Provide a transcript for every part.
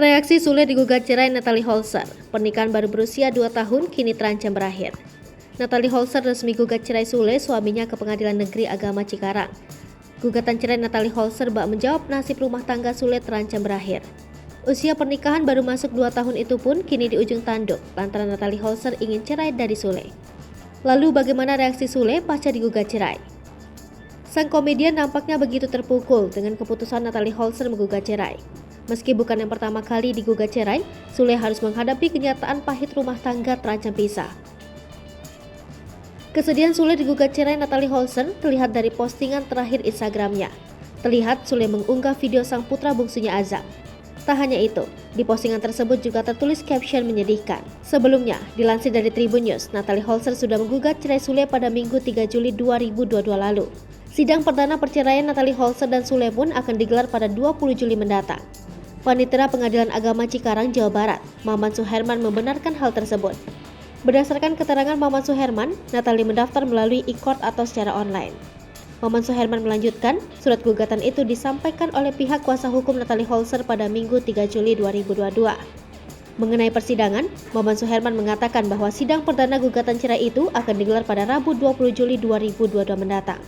Reaksi Sule digugat cerai Natalie Holzer. Pernikahan baru berusia 2 tahun kini terancam berakhir. Natalie Holzer resmi gugat cerai Sule, suaminya, ke Pengadilan Negeri Agama Cikarang. Gugatan cerai Natalie Holzer bak menjawab nasib rumah tangga Sule terancam berakhir. Usia pernikahan baru masuk 2 tahun itu pun kini di ujung tanduk lantaran Natalie Holzer ingin cerai dari Sule. Lalu bagaimana reaksi Sule pasca digugat cerai? Sang komedian nampaknya begitu terpukul dengan keputusan Natalie Holzer menggugat cerai. Meski bukan yang pertama kali digugat cerai, Sule harus menghadapi kenyataan pahit rumah tangga terancam pisah. Kesedihan Sule digugat cerai Natalie Holzer terlihat dari postingan terakhir Instagramnya. Terlihat Sule mengunggah video sang putra bungsunya Azam. Tak hanya itu, di postingan tersebut juga tertulis caption menyedihkan. Sebelumnya, dilansir dari Tribun News, Natalie Holzer sudah menggugat cerai Sule pada Minggu 3 Juli 2022 lalu. Sidang perdana perceraian Natalie Holzer dan Sule pun akan digelar pada 20 Juli mendatang. Panitera Pengadilan Agama Cikarang, Jawa Barat, Maman Suherman, membenarkan hal tersebut. Berdasarkan keterangan Maman Suherman, Natalie mendaftar melalui e-court atau secara online. Maman Suherman melanjutkan, surat gugatan itu disampaikan oleh pihak kuasa hukum Natalie Holzer pada Minggu 3 Juli 2022. Mengenai persidangan, Maman Suherman mengatakan bahwa sidang perdana gugatan cerai itu akan digelar pada Rabu 20 Juli 2022 mendatang.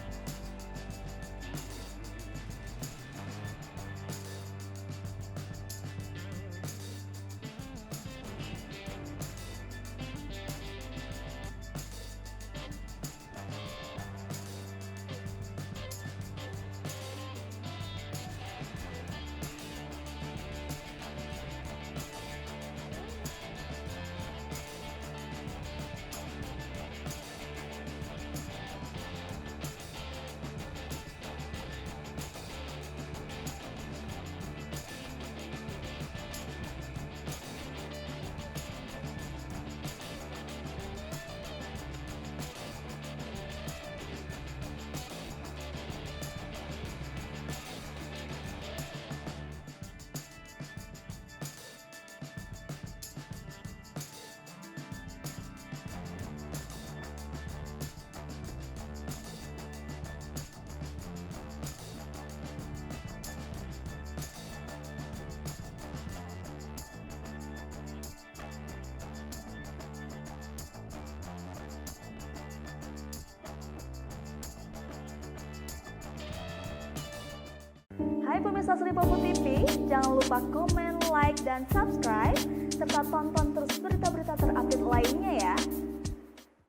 Hai pemirsa Sri Popo TV, jangan lupa komen, like, dan subscribe, serta tonton terus berita-berita terupdate lainnya ya.